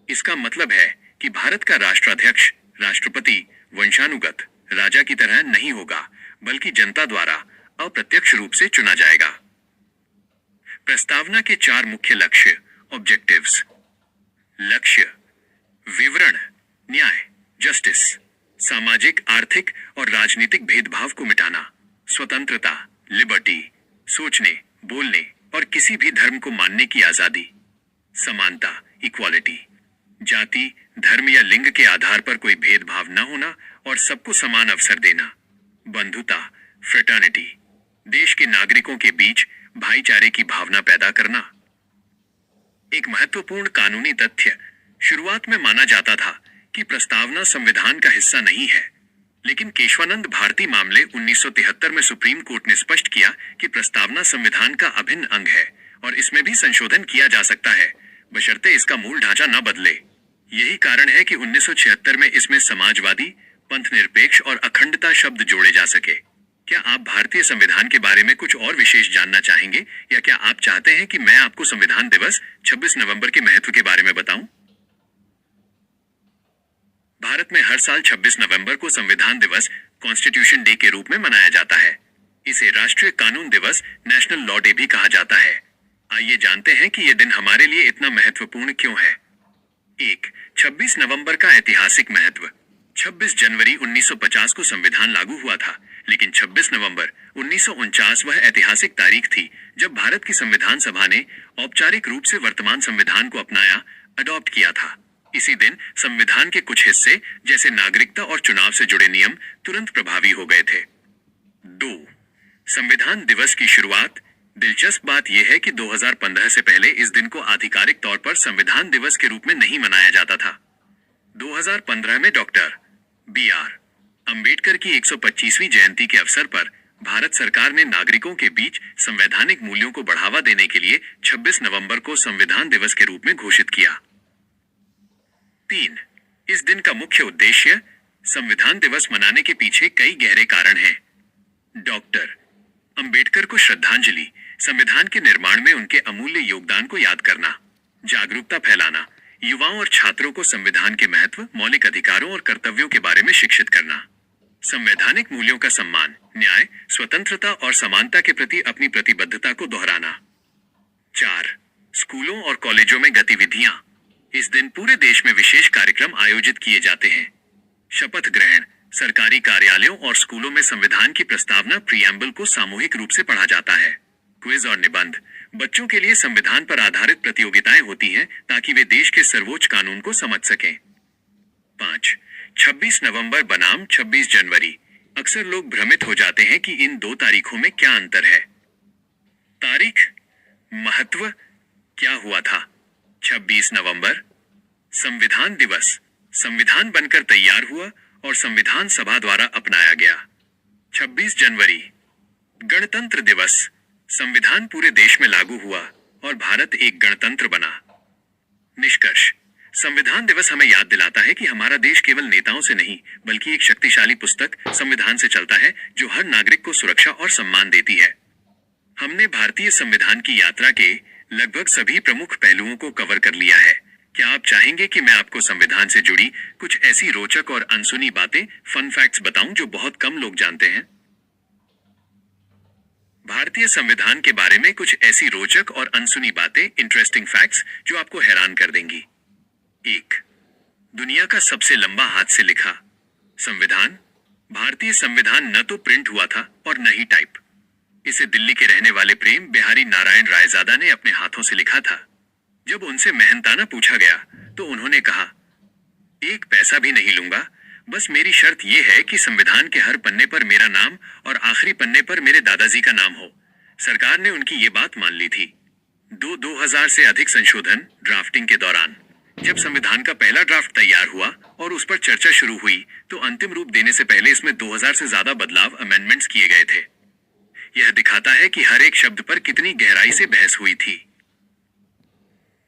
इसका मतलब है कि भारत का राष्ट्राध्यक्ष, राष्ट्रपति, वंशानुगत राजा की तरह नहीं होगा, बल्कि जनता द्वारा अप्रत्यक्ष रूप से चुना जाएगा। प्रस्तावना के 4 मुख्य लक्ष्य, ऑब्जेक्टिव्स। लक्ष्य: विवरण, न्याय, जस्टिस। सामाजिक, आर्थिक और राजनीतिक भेदभाव को मिटाना। स्वतंत्रता, लिबर्टी। सोचने, बोलने और किसी भी धर्म को मानने की आजादी। समानता, इक्वालिटी। जाति, धर्म या लिंग के आधार पर कोई भेदभाव न होना और सबको समान अवसर देना। बंधुता, फ्रेटर्निटी। देश के नागरिकों के बीच भाईचारे की भावना पैदा करना। एक महत्वपूर्ण कानूनी तथ्य: शुरुआत में माना जाता था कि प्रस्तावना संविधान का हिस्सा नहीं है, लेकिन केशवानंद भारती मामले 1973 में सुप्रीम कोर्ट ने स्पष्ट किया कि प्रस्तावना संविधान का अभिन्न अंग है और इसमें भी संशोधन किया जा सकता है, बशर्ते इसका मूल ढांचा न बदले। यही कारण है कि 1976 में इसमें समाजवादी, पंथनिरपेक्ष और अखंडता शब्द जोड़े जा सके। क्या आप भारतीय संविधान के बारे में कुछ और विशेष जानना चाहेंगे, या क्या आप चाहते हैं कि मैं आपको संविधान दिवस 26 नवंबर के महत्व के बारे में बताऊं? भारत में हर साल 26 नवंबर को संविधान दिवस कॉन्स्टिट्यूशन डे के रूप में मनाया जाता है। इसे राष्ट्रीय कानून दिवस, नेशनल लॉ डे भी कहा जाता है। आइए जानते हैं कि यह दिन हमारे लिए इतना महत्वपूर्ण क्यों है। 1. 26 नवंबर का ऐतिहासिक महत्व। 26 जनवरी 1950 को संविधान लागू हुआ था, लेकिन 26 नवंबर 1949 वह ऐतिहासिक तारीख थी जब भारत की संविधान सभा ने औपचारिक रूप से वर्तमान संविधान को अपनाया, अडॉप्ट किया था। इसी दिन संविधान के कुछ हिस्से, जैसे नागरिकता और चुनाव से जुड़े नियम, तुरंत प्रभावी हो गए थे। 2. संविधान दिवस की शुरुआत। दिलचस्प बात यह है कि 2015 से पहले इस दिन को आधिकारिक तौर पर संविधान दिवस के रूप में नहीं मनाया जाता था। 2015 में डॉक्टर बी.आर. अंबेडकर की 125वीं जयंती के अवसर पर भारत सरकार ने नागरिकों के बीच संवैधानिक मूल्यों को बढ़ावा देने के लिए 26 नवंबर को संविधान दिवस के रूप में घोषित किया। 3. इस दिन का मुख्य उद्देश्य। संविधान दिवस मनाने के पीछे कई गहरे कारण हैं। डॉक्टर अंबेडकर को श्रद्धांजलि, संविधान के निर्माण में उनके अमूल्य योगदान को याद करना, जागरूकता फैलाना, युवाओं और छात्रों को संविधान के महत्व, मौलिक अधिकारों और कर्तव्यों के बारे में शिक्षित करना, संवैधानिक मूल्यों का सम्मान, न्याय, स्वतंत्रता और समानता के प्रति अपनी प्रतिबद्धता को दोहराना। 4. स्कूलों और कॉलेजों में गतिविधियां। इस दिन पूरे देश में विशेष कार्यक्रम आयोजित किए जाते हैं। शपथ ग्रहण, सरकारी कार्यालयों और स्कूलों में संविधान की प्रस्तावना, प्रीएम्बल को सामूहिक रूप से पढ़ा जाता है। क्विज और निबंध। बच्चों के लिए संविधान पर आधारित प्रतियोगिताएं होती हैं ताकि वे देश के सर्वोच्च कानून को समझ सकें। 5. 26 नवंबर बनाम 26 जनवरी। अक्सर लोग भ्रमित हो जाते हैं कि इन दो तारीखों में क्या अंतर है। तारीख, महत्व। क्या हुआ था? 26 नवंबर संविधान दिवस, संविधान बनकर तैयार हुआ और संविधान सभा द्वारा अपनाया गया। 26 जनवरी गणतंत्र दिवस, संविधान पूरे देश में लागू हुआ और भारत एक गणतंत्र बना। निष्कर्ष, संविधान दिवस हमें याद दिलाता है कि हमारा देश केवल नेताओं से नहीं, बल्कि एक शक्तिशाली पुस्तक संविधान से चलता है, जो हर नागरिक को सुरक्षा और सम्मान देती है। हमने भारतीय संविधान की यात्रा के लगभग सभी प्रमुख पहलुओं को कवर कर लिया है। क्या आप चाहेंगे कि मैं आपको संविधान से जुड़ी कुछ ऐसी रोचक और अनसुनी बातें, फन फैक्ट्स बताऊं जो बहुत कम लोग जानते हैं? भारतीय संविधान के बारे में कुछ ऐसी रोचक और अनसुनी बातें, इंटरेस्टिंग फैक्ट्स, जो आपको हैरान कर देंगी। 1. दुनिया का सबसे लंबा हाथ से लिखा संविधान। भारतीय संविधान न तो प्रिंट हुआ था और न ही टाइप। इसे दिल्ली के रहने वाले प्रेम बिहारी नारायण रायजादा ने अपने हाथों से लिखा था। जब उनसे मेहनताना पूछा गया तो उन्होंने कहा, 1 पैसा भी नहीं लूंगा, बस मेरी शर्त यह है कि संविधान के हर पन्ने पर मेरा नाम और आखिरी पन्ने पर मेरे दादाजी का नाम हो। सरकार ने उनकी ये बात मान ली थी। 2000 से अधिक संशोधन ड्राफ्टिंग के दौरान। जब संविधान का पहला ड्राफ्ट तैयार हुआ और उस पर चर्चा शुरू हुई तो अंतिम रूप देने से पहले इसमें 2000 से ज्यादा बदलाव, अमेंडमेंट्स किए गए थे। यह दिखाता है कि हर एक शब्द पर कितनी गहराई से बहस हुई थी।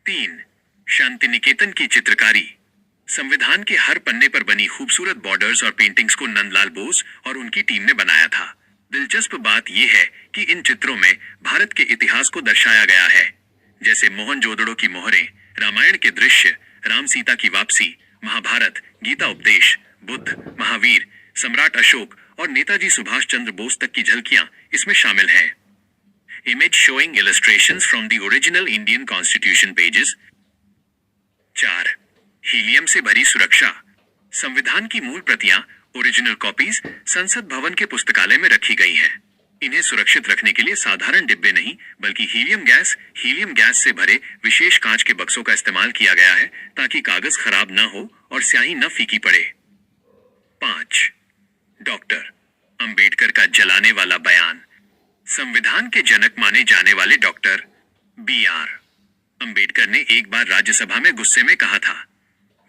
3. शांति निकेतन की चित्रकारी। संविधान के हर पन्ने पर बनी खूबसूरत बॉर्डर्स और पेंटिंग्स को नंदलाल बोस और उनकी टीम ने बनाया था। दिलचस्प बात यह है कि इन चित्रों में भारत के इतिहास को दर्शाया गया है, जैसे मोहनजोदड़ो की मोहरें, रामायण के दृश्य, राम सीता की वापसी, महाभारत, गीता उपदेश, बुद्ध, महावीर, सम्राट अशोक और नेताजी सुभाष चंद्र बोस तक की झलकियां इसमें शामिल हैं। Image showing illustrations from the original Indian Constitution pages. 4. Helium से भरी सुरक्षा। संविधान की मूल प्रतियां, ओरिजिनल कॉपीज, संसद भवन के पुस्तकालय में रखी गई हैं। इन्हें सुरक्षित रखने के लिए साधारण डिब्बे नहीं, बल्कि हीलियम गैस से भरे विशेष कांच के बक्सों का इस्तेमाल किया गया है ताकि कागज खराब न हो और स्याही न फीकी पड़े। 5. डॉक्टर अंबेडकर का जलाने वाला बयान। संविधान के जनक माने जाने वाले डॉक्टर बी.आर. अंबेडकर ने एक बार राज्यसभा में गुस्से में कहा था,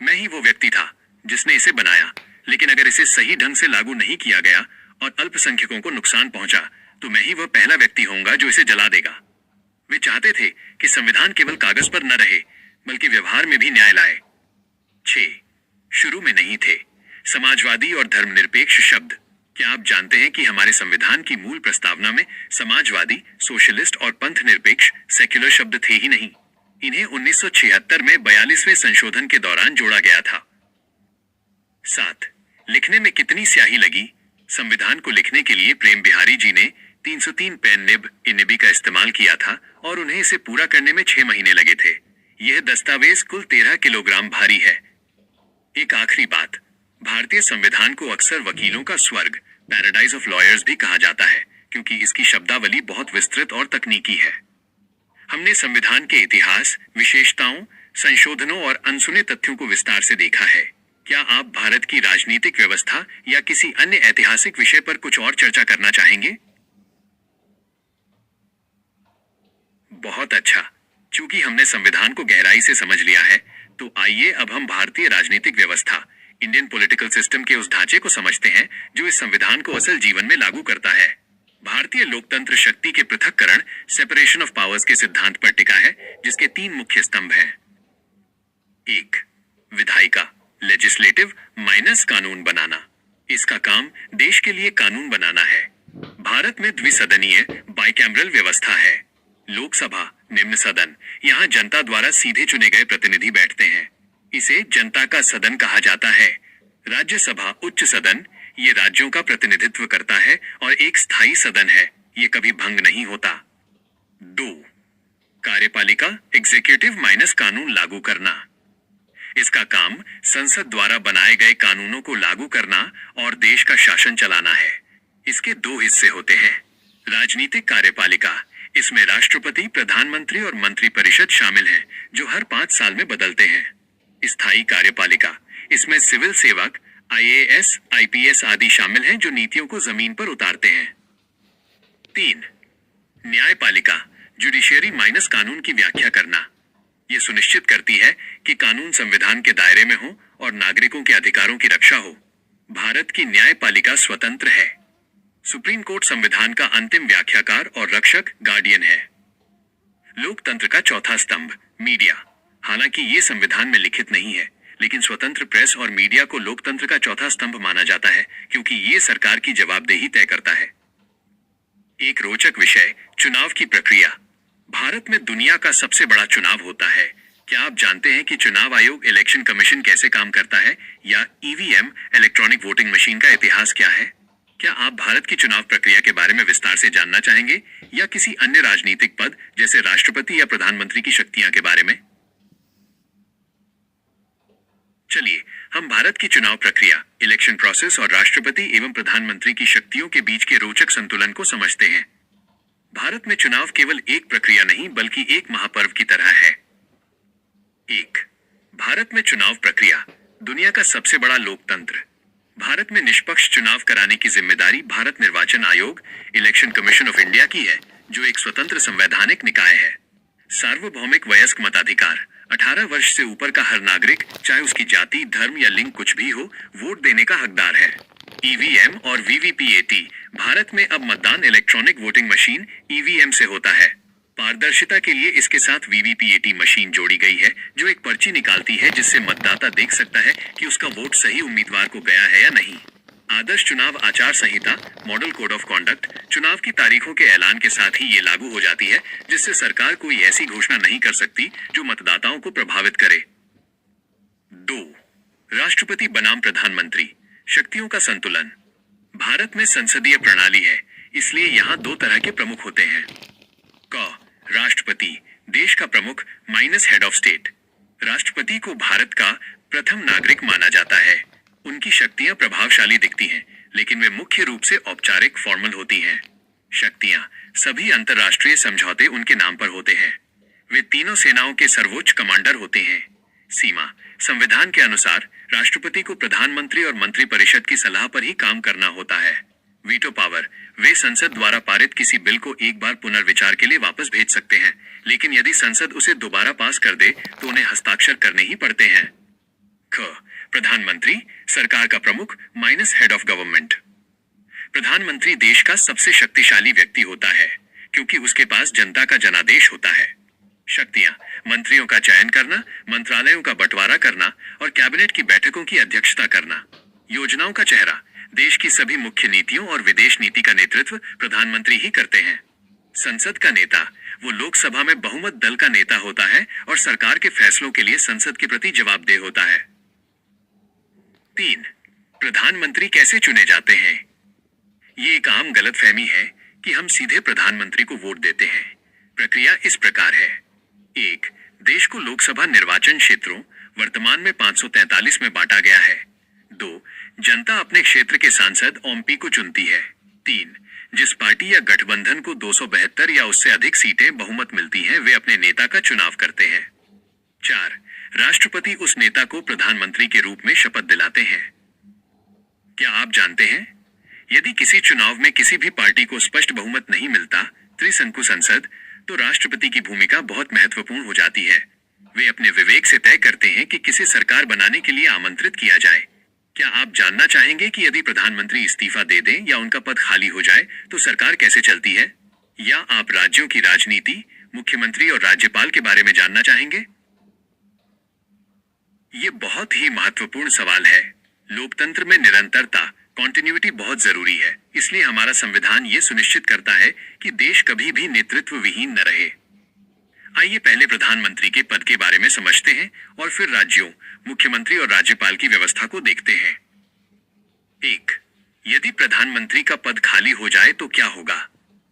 मैं ही वो व्यक्ति था जिसने इसे बनाया, लेकिन अगर इसे सही ढंग से लागू नहीं किया गया और अल्पसंख्यकों को नुकसान पहुंचा तो मैं ही वह पहला व्यक्ति होऊंगा जो इसे जला देगा। वे चाहते थे कि संविधान केवल कागज पर न रहे बल्कि व्यवहार में भी न्याय लाए। 6. शुरू में नहीं थे। समाजवादी और धर्मनिरपेक्ष शब्द। क्या आप जानते हैं कि हमारे संविधान की मूल प्रस्तावना में समाजवादी, सोशलिस्ट और पंथ निरपेक्ष सेक्युलर शब्द थे ही नहीं। इन्हें 1976 में 42वें संशोधन के दौरान जोड़ा गया था। 7. लिखने में कितनी स्याही लगी। संविधान को लिखने के लिए प्रेम बिहारी जी ने 303 पेन निब इनिबी का इस्तेमाल किया था और उन्हें इसे पूरा करने में 6 महीने लगे थे। यह दस्तावेज कुल 13 किलोग्राम भारी है। एक आखिरी बात, भारतीय संविधान को अक्सर वकीलों का स्वर्ग, पैराडाइज ऑफ लॉयर्स भी कहा जाता है क्योंकि इसकी शब्दावली बहुत विस्तृत और तकनीकी है। हमने संविधान के इतिहास, विशेषताओं, संशोधनों और अनसुने तथ्यों को विस्तार से देखा है। क्या आप भारत की राजनीतिक व्यवस्था या किसी अन्य ऐतिहासिक विषय पर कुछ और चर्चा करना चाहेंगे? बहुत अच्छा। चूंकि हमने संविधान को गहराई से समझ लिया है, तो आइए अब हम भारतीय राजनीतिक व्यवस्था, इंडियन पॉलिटिकल सिस्टम के उस ढांचे को समझते हैं जो इस संविधान को असल जीवन में लागू करता है। भारतीय लोकतंत्र शक्ति के पृथक्करण, सेपरेशन ऑफ पावर्स के सिद्धांत पर टिका है, जिसके 3 मुख्य स्तंभ हैं। 1. विधायिका, लेजिस्लेटिव माइनस कानून बनाना। इसका काम देश के लिए कानून बनाना है। भारत में द्विसदनीय बाइकैमरल व्यवस्था है। लोकसभा, निम्न सदन, यहाँ जनता द्वारा सीधे चुने गए प्रतिनिधि बैठते हैं। इसे जनता का सदन कहा जाता है। राज्यसभा, उच्च सदन, ये राज्यों का प्रतिनिधित्व करता है और एक स्थायी सदन है, ये कभी भंग नहीं होता। 2. कार्यपालिका, एग्जीक्यूटिव माइनस कानून लागू करना। इसका काम संसद द्वारा बनाए गए कानूनों को लागू करना और देश का शासन चलाना है। इसके 2 हिस्से होते हैं। राजनीतिक कार्यपालिका, इसमें राष्ट्रपति, प्रधानमंत्री और मंत्रिपरिषद शामिल हैं, जो हर 5 साल में बदलते हैं। स्थायी कार्यपालिका, इसमें सिविल सेवक, IAS, IPS आदि शामिल हैं जो नीतियों को जमीन पर उतारते हैं। 3. न्यायपालिका, जुडिशियरी माइनस कानून की व्याख्या करना। यह सुनिश्चित करती है कि कानून संविधान के दायरे में हो और नागरिकों के अधिकारों की रक्षा हो। भारत की न्यायपालिका स्वतंत्र है। सुप्रीम कोर्ट संविधान का अंतिम व्याख्याकार और रक्षक, गार्डियन है। लोकतंत्र का चौथा स्तंभ, मीडिया। हालांकि ये संविधान में लिखित नहीं है, लेकिन स्वतंत्र प्रेस और मीडिया को लोकतंत्र का चौथा स्तंभ माना जाता है क्योंकि ये सरकार की जवाबदेही तय करता है। एक रोचक विषय, चुनाव की प्रक्रिया। भारत में दुनिया का सबसे बड़ा चुनाव होता है। क्या आप जानते हैं कि चुनाव आयोग, इलेक्शन कमीशन कैसे काम करता है, या EVM, इलेक्ट्रॉनिक वोटिंग मशीन का इतिहास क्या है? क्या आप भारत की चुनाव प्रक्रिया के बारे में विस्तार से जानना चाहेंगे या किसी अन्य राजनीतिक पद जैसे राष्ट्रपति या प्रधानमंत्री की शक्तियां के बारे में? चलिए हम भारत की चुनाव प्रक्रिया, इलेक्शन प्रोसेस और राष्ट्रपति एवं प्रधानमंत्री की शक्तियों के बीच के रोचक संतुलन को समझते हैं। भारत में चुनाव केवल एक प्रक्रिया नहीं बल्कि एक महापर्व की तरह है। 1. भारत में चुनाव प्रक्रिया, दुनिया का सबसे बड़ा लोकतंत्र। भारत में निष्पक्ष चुनाव कराने की जिम्मेदारी भारत निर्वाचन आयोग, इलेक्शन कमीशन ऑफ इंडिया की है, जो एक स्वतंत्र संवैधानिक निकाय है। सार्वभौमिक वयस्क मताधिकार, 18 वर्ष से ऊपर का हर नागरिक, चाहे उसकी जाति, धर्म या लिंग कुछ भी हो, वोट देने का हकदार है। EVM और VVPAT, भारत में अब मतदान इलेक्ट्रॉनिक वोटिंग मशीन EVM से होता है। पारदर्शिता के लिए इसके साथ VVPAT मशीन जोड़ी गई है, जो एक पर्ची निकालती है जिससे मतदाता देख सकता है कि उसका वोट सही उम्मीदवार को गया है या नहीं। आदर्श चुनाव आचार संहिता, मॉडल कोड ऑफ कॉन्डक्ट, चुनाव की तारीखों के ऐलान के साथ ही ये लागू हो जाती है, जिससे सरकार कोई ऐसी घोषणा नहीं कर सकती जो मतदाताओं को प्रभावित करे। 2. राष्ट्रपति बनाम प्रधानमंत्री, शक्तियों का संतुलन। भारत में संसदीय प्रणाली है, इसलिए यहाँ 2 तरह के प्रमुख होते हैं। क. राष्ट्रपति, देश का प्रमुख माइनस हेड ऑफ स्टेट। राष्ट्रपति को भारत का प्रथम नागरिक माना जाता है। उनकी शक्तियां प्रभावशाली दिखती हैं, लेकिन वे मुख्य रूप से औपचारिक, फॉर्मल होती हैं। शक्तियां, सभी अंतर्राष्ट्रीय समझौते उनके नाम पर होते हैं। वे तीनों सेनाओं के सर्वोच्च कमांडर होते हैं। सीमा, संविधान के अनुसार राष्ट्रपति को प्रधानमंत्री और मंत्रिपरिषद की सलाह पर ही काम करना होता है। वीटो पावर, वे संसद द्वारा पारित किसी बिल को एक बार पुनर्विचार के लिए वापस भेज सकते हैं, लेकिन यदि संसद उसे दोबारा पास कर दे तो उन्हें हस्ताक्षर करने ही पड़ते हैं। ख. प्रधानमंत्री सरकार का प्रमुख माइनस हेड ऑफ गवर्नमेंट। प्रधानमंत्री देश का सबसे शक्तिशाली व्यक्ति होता है क्योंकि उसके पास जनता का जनादेश होता है। शक्तियां मंत्रियों का चयन करना, मंत्रालयों का बंटवारा करना और कैबिनेट की बैठकों की अध्यक्षता करना। योजनाओं का चेहरा, देश की सभी मुख्य नीतियों और विदेश नीति का नेतृत्व प्रधानमंत्री ही करते हैं। संसद का नेता वो लोकसभा में बहुमत दल का नेता होता है और सरकार के फैसलों के लिए संसद के प्रति जवाबदेह होता है। 3. प्रधानमंत्री कैसे चुने जाते हैं? ये एक आम गलतफहमी है कि हम सीधे प्रधानमंत्री को वोट देते हैं। प्रक्रिया इस प्रकार है। 1. देश को लोकसभा निर्वाचन क्षेत्रों वर्तमान में 543 में बांटा गया है। 2. जनता अपने क्षेत्र के सांसद एमपी को चुनती है। 3. जिस पार्टी या गठबंधन को 272 या उससे अधिक सीटें बहुमत मिलती हैं, वे अपने नेता का चुनाव करते हैं। 4. राष्ट्रपति उस नेता को प्रधानमंत्री के रूप में शपथ दिलाते हैं। क्या आप जानते हैं, यदि किसी चुनाव में किसी भी पार्टी को स्पष्ट बहुमत नहीं मिलता, त्रिशंकु संसद, तो राष्ट्रपति की भूमिका बहुत महत्वपूर्ण हो जाती है। वे अपने विवेक से तय करते हैं कि किसे सरकार बनाने के लिए आमंत्रित किया जाए। क्या आप जानना चाहेंगे कि यदि प्रधानमंत्री इस्तीफा दे दें या उनका पद खाली हो जाए तो सरकार कैसे चलती है? या आप राज्यों की राजनीति, मुख्यमंत्री और राज्यपाल के बारे में जानना चाहेंगे? ये बहुत ही महत्वपूर्ण सवाल है। लोकतंत्र में निरंतरता, कॉन्टिन्यूटी बहुत जरूरी है। इसलिए हमारा संविधान ये सुनिश्चित करता है कि देश कभी भी नेतृत्व विहीन न रहे। आइए पहले प्रधानमंत्री के पद के बारे में समझते हैं और फिर राज्यों, मुख्यमंत्री और राज्यपाल की व्यवस्था को देखते हैं। 1. यदि प्रधानमंत्री का पद खाली हो जाए तो क्या होगा?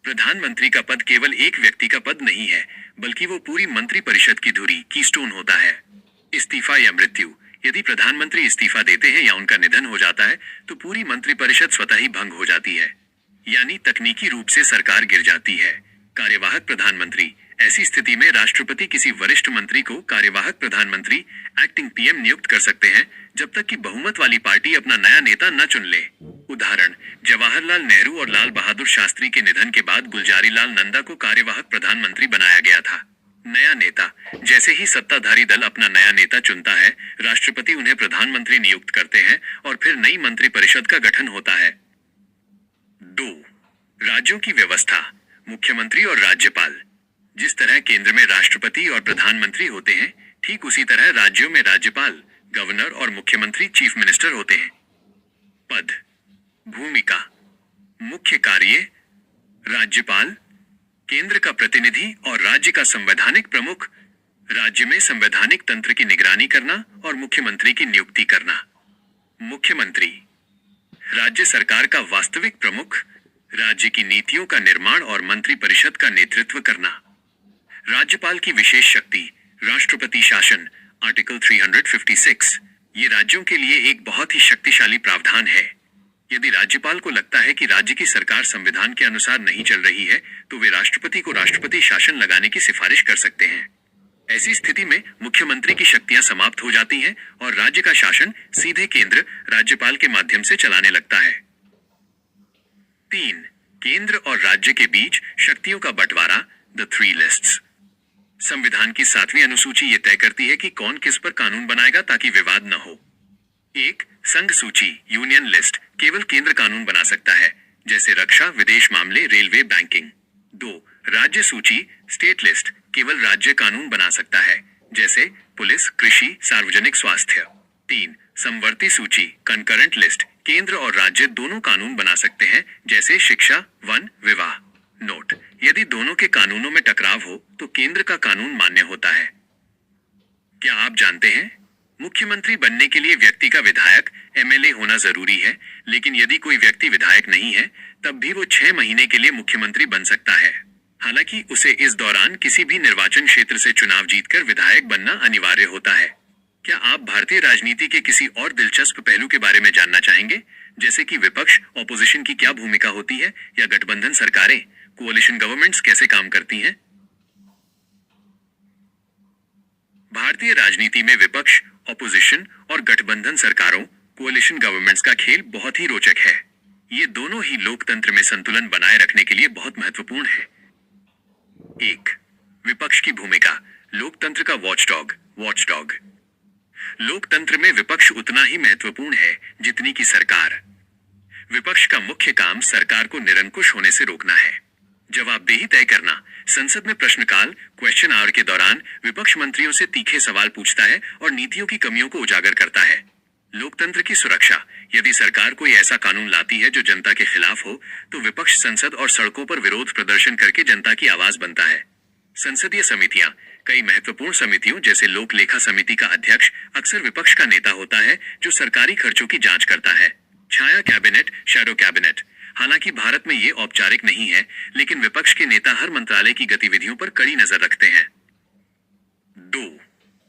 प्रधानमंत्री का पद केवल एक व्यक्ति का पद नहीं है, बल्कि वो पूरी मंत्रिपरिषद की धुरी, कीस्टोन होता है। इस्तीफा या मृत्यु, यदि प्रधानमंत्री इस्तीफा देते हैं या उनका निधन हो जाता है तो पूरी मंत्रिपरिषद स्वतः ही भंग हो जाती है, यानी तकनीकी रूप से सरकार गिर जाती है। कार्यवाहक प्रधानमंत्री, ऐसी स्थिति में राष्ट्रपति किसी वरिष्ठ मंत्री को कार्यवाहक प्रधानमंत्री, एक्टिंग पीएम नियुक्त कर सकते हैं जब तक कि बहुमत वाली पार्टी अपना नया नेता न चुन ले। उदाहरण, जवाहरलाल नेहरू और लाल बहादुर शास्त्री के निधन के बाद गुलजारीलाल नंदा को कार्यवाहक प्रधानमंत्री बनाया गया था। नया नेता, जैसे ही सत्ताधारी दल अपना नया नेता चुनता है, राष्ट्रपति उन्हें प्रधानमंत्री नियुक्त करते हैं और फिर नई मंत्रिपरिषद का गठन होता है। 2. राज्यों की व्यवस्था, मुख्यमंत्री और राज्यपाल। जिस तरह केंद्र में राष्ट्रपति और प्रधानमंत्री होते हैं, ठीक उसी तरह राज्यों में राज्यपाल, गवर्नर और मुख्यमंत्री, चीफ मिनिस्टर होते हैं। पद, भूमिका, मुख्य कार्य, राज्यपाल केंद्र का प्रतिनिधि और राज्य का संवैधानिक प्रमुख, राज्य में संवैधानिक तंत्र की निगरानी करना और मुख्यमंत्री की नियुक्ति करना। मुख्यमंत्री, राज्य सरकार का वास्तविक प्रमुख, राज्य की नीतियों का निर्माण और मंत्रिपरिषद का नेतृत्व करना। राज्यपाल की विशेष शक्ति, राष्ट्रपति शासन, आर्टिकल 356, ये राज्यों के लिए एक बहुत ही शक्तिशाली प्रावधान है। यदि राज्यपाल को लगता है कि राज्य की सरकार संविधान के अनुसार नहीं चल रही है, तो वे राष्ट्रपति को राष्ट्रपति शासन लगाने की सिफारिश कर सकते हैं। ऐसी स्थिति में मुख्यमंत्री की शक्तियां समाप्त हो जाती हैं और राज्य का शासन सीधे केंद्र, राज्यपाल के माध्यम से चलाने लगता है। 3. केंद्र और राज्य के बीच शक्तियों का बंटवारा, द 3 लिस्ट्स। संविधान की 7वीं अनुसूची ये तय करती है कि कौन किस पर कानून बनाएगा ताकि विवाद न हो। 1. संघ सूची, यूनियन लिस्ट, केवल केंद्र कानून बना सकता है, जैसे रक्षा, विदेश मामले, रेलवे, बैंकिंग। 2. राज्य सूची, स्टेट लिस्ट, केवल राज्य कानून बना सकता है, जैसे पुलिस, कृषि, सार्वजनिक स्वास्थ्य। 3. समवर्ती सूची, कंकरेंट लिस्ट, केंद्र और राज्य दोनों कानून बना सकते हैं, जैसे शिक्षा, वन, विवाह। नोट, यदि दोनों के कानूनों में टकराव हो तो केंद्र का कानून मान्य होता है। क्या आप जानते हैं, मुख्यमंत्री बनने के लिए व्यक्ति का विधायक, एमएलए होना जरूरी है, लेकिन यदि कोई व्यक्ति विधायक नहीं है, तब भी वो 6 महीने के लिए मुख्यमंत्री बन सकता है। हालांकि उसे इस दौरान किसी भी निर्वाचन क्षेत्र से चुनाव जीतकर विधायक बनना अनिवार्य होता है। क्या आप भारतीय राजनीति के किसी और दिलचस्प पहलू के बारे में जानना चाहेंगे, जैसे कि विपक्ष, ऑपोजिशन की क्या भूमिका होती है, या गठबंधन सरकारें, कोalition गवर्नमेंट्स कैसे काम करती हैं? भारतीय राजनीति में विपक्ष, ऑपोजिशन और गठबंधन सरकारों, कोalition गवर्नमेंट्स का खेल बहुत ही रोचक है। ये दोनों ही लोकतंत्र में संतुलन बनाए रखने के लिए बहुत महत्वपूर्ण है। 1. विपक्ष की भूमिका, लोकतंत्र का वॉचडॉग। लोकतंत्र में विपक्ष उतना ही महत्वपूर्ण है जितनी कि सरकार। विपक्ष का मुख्य काम सरकार को निरंकुश होने से रोकना है। जवाबदेही तय करना। संसद में प्रश्नकाल क्वेश्चन आवर के दौरान विपक्ष मंत्रियों से तीखे सवाल पूछता है और नीतियों की कमियों को उजागर करता है। लोकतंत्र की सुरक्षा। यदि सरकार कोई ऐसा कानून लाती है जो जनता के खिलाफ हो, तो विपक्ष संसद और सड़कों पर विरोध प्रदर्शन करके जनता की आवाज बनता है। संसदीय समितियां। कई महत्वपूर्ण समितियों जैसे लोक लेखा समिति का अध्यक्ष अक्सर विपक्ष का नेता होता है, जो सरकारी खर्चों की जांच करता है। छाया कैबिनेट, शैडो कैबिनेट। हालांकि भारत में ये औपचारिक नहीं है, लेकिन विपक्ष के नेता हर मंत्रालय की गतिविधियों पर कड़ी नजर रखते हैं। 2.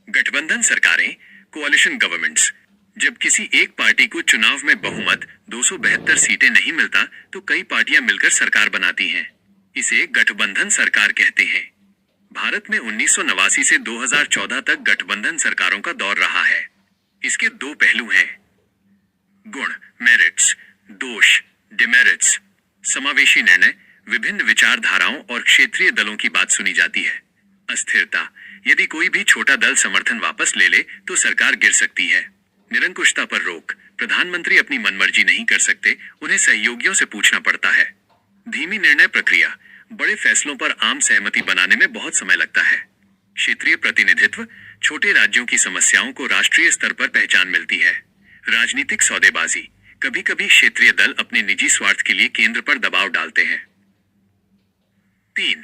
गठबंधन सरकारें, कोalition गवर्नमेंट्स। जब किसी एक पार्टी को चुनाव में बहुमत 272 सीटें नहीं मिलता, तो कई पार्टियां मिलकर सरकार बनाती हैं। इसे गठबंधन सरकार कहते हैं। भारत में 1989 से 2014 तक गठबंधन सरकारों का दौर रहा है। इसके दो पहलू हैं: गुण, मेरिट्स, दोष, डिमेरिट्स। समावेशी निर्णय। विभिन्न विचारधाराओं और क्षेत्रीय दलों की बात सुनी जाती है। अस्थिरता। यदि कोई भी छोटा दल समर्थन वापस ले ले तो सरकार गिर सकती है। निरंकुशता पर रोक। प्रधानमंत्री अपनी मनमर्जी नहीं कर सकते, उन्हें सहयोगियों से पूछना पड़ता है। धीमी निर्णय प्रक्रिया। बड़े फैसलों पर आम सहमति बनाने में बहुत समय लगता है। क्षेत्रीय प्रतिनिधित्व। छोटे राज्यों की समस्याओं को राष्ट्रीय स्तर पर पहचान मिलती है। राजनीतिक सौदेबाजी। कभी कभी क्षेत्रीय दल अपने निजी स्वार्थ के लिए केंद्र पर दबाव डालते हैं। 3.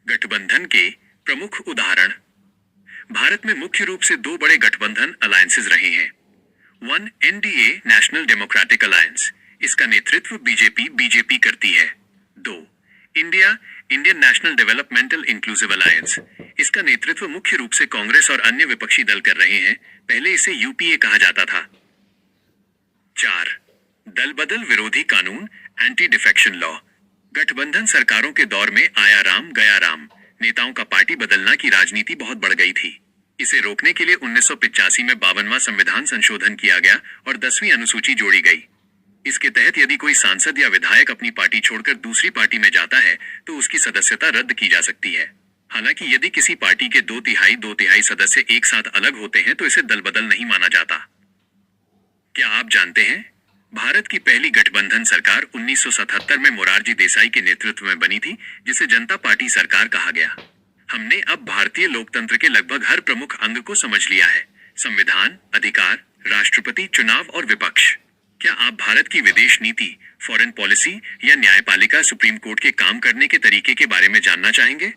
गठबंधन के प्रमुख उदाहरण। भारत में मुख्य रूप से दो बड़े गठबंधन अलायंसेज रहे हैं। 1. NDA, national democratic alliance. इसका नेतृत्व बीजेपी करती है। 2. Indian national developmental inclusive alliance. इसका नेतृत्व मुख्य रूप से कांग्रेस और अन्य विपक्षी दल कर रहे हैं। पहले इसे यूपीए कहा जाता था। 4. दल बदल विरोधी कानून, एंटी डिफेक्शन लॉ। गठबंधन सरकारों के दौर में आया राम गया राम, नेताओं का पार्टी बदलना की राजनीति बहुत बढ़ गई थी। इसे रोकने के लिए 1985 में 52वां संविधान संशोधन किया गया और 10वीं अनुसूची जोड़ी गई। इसके तहत यदि कोई सांसद या विधायक अपनी पार्टी छोड़कर दूसरी पार्टी में जाता है तो उसकी सदस्यता रद्द की जा सकती है। हालांकि यदि किसी पार्टी के 2/3 सदस्य एक साथ अलग होते हैं तो इसे दल बदल नहीं माना जाता। क्या आप जानते हैं, भारत की पहली गठबंधन सरकार 1977 में मोरारजी देसाई के नेतृत्व में बनी थी, जिसे जनता पार्टी सरकार कहा गया। हमने अब भारतीय लोकतंत्र के लगभग हर प्रमुख अंग को समझ लिया है: संविधान, अधिकार, राष्ट्रपति, चुनाव और विपक्ष। क्या आप भारत की विदेश नीति, फॉरेन पॉलिसी या न्यायपालिका, सुप्रीम कोर्ट के काम करने के तरीके के बारे में जानना चाहेंगे?